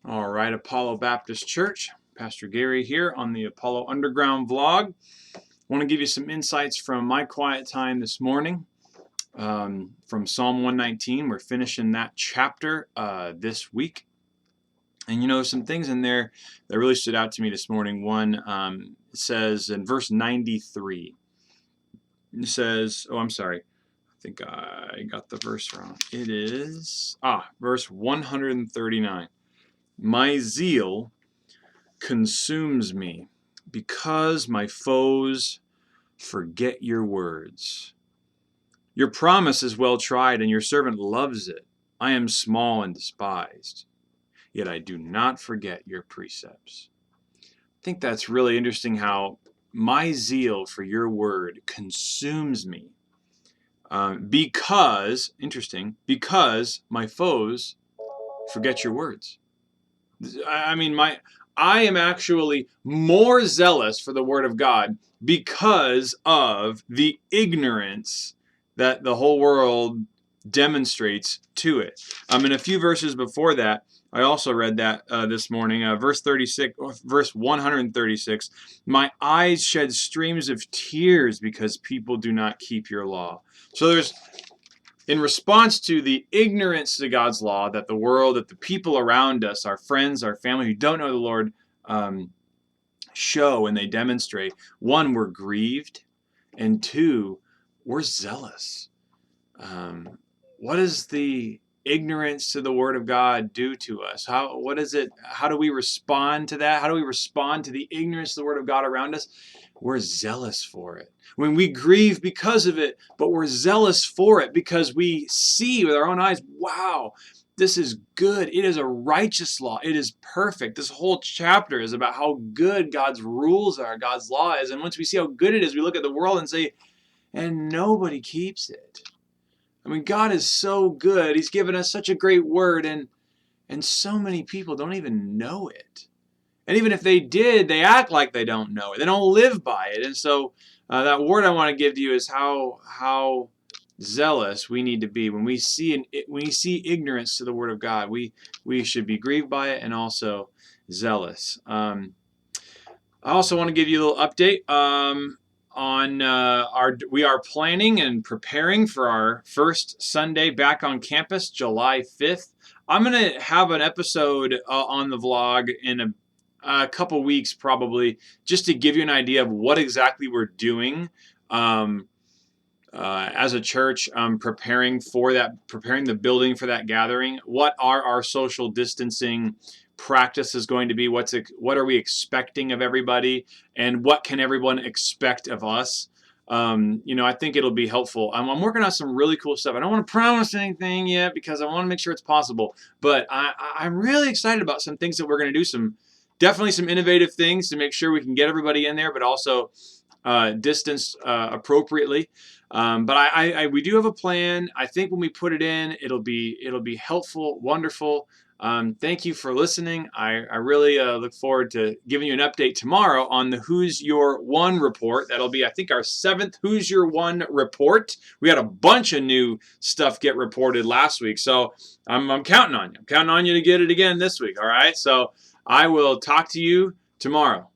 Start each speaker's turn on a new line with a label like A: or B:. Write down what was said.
A: All right, Apollo Baptist Church. Pastor Gary here on the Apollo Underground vlog. I want to give you some insights from my quiet time this morning from Psalm 119. We're finishing that chapter this week. And you know, some things in there that really stood out to me this morning. One says in verse 93, it says, I'm sorry. I think I got the verse wrong. It is, verse 139. My zeal consumes me because my foes forget your words. Your promise is well tried, and your servant loves it. I am small and despised, yet I do not forget your precepts. I think that's really interesting how my zeal for your word consumes me because my foes forget your words. I am actually more zealous for the Word of God because of the ignorance that the whole world demonstrates to it. In a few verses before that, I also read that this morning, verse 136. My eyes shed streams of tears because people do not keep your law. So there's, in response to the ignorance to God's law that the world, that the people around us, our friends, our family who don't know the Lord, show and they demonstrate, one, we're grieved, and two, we're zealous. What does the ignorance to the Word of God do to us? How do we respond to that? How do we respond to the ignorance of the Word of God around us? We're zealous for it. When we grieve because of it, but we're zealous for it because we see with our own eyes, wow, this is good. It is a righteous law. It is perfect. This whole chapter is about how good God's rules are, God's law is. And once we see how good it is, we look at the world and say, and nobody keeps it. God is so good. He's given us such a great word, and so many people don't even know it. And even if they did, they act like they don't know it. They don't live by it. And so that word I want to give to you is how zealous we need to be when we see ignorance to the Word of God. We should be grieved by it and also zealous. I also want to give you a little update on we are planning and preparing for our first Sunday back on campus, July 5th. I'm going to have an episode on the vlog in a couple weeks probably, just to give you an idea of what exactly we're doing as a church, preparing the building for that gathering. What are our social distancing practices going to be? What are we expecting of everybody, and what can everyone expect of us? I think it'll be helpful. I'm working on some really cool stuff. I don't want to promise anything yet because I want to make sure it's possible, but I'm really excited about some things that we're going to do. Definitely some innovative things to make sure we can get everybody in there, but also distance appropriately. But we do have a plan. I think when we put it in, it'll be helpful, wonderful. Thank you for listening. I really look forward to giving you an update tomorrow on the Who's Your One report. That'll be, I think, our 7th Who's Your One report. We had a bunch of new stuff get reported last week, so I'm counting on you. I'm counting on you to get it again this week, all right? So I will talk to you tomorrow.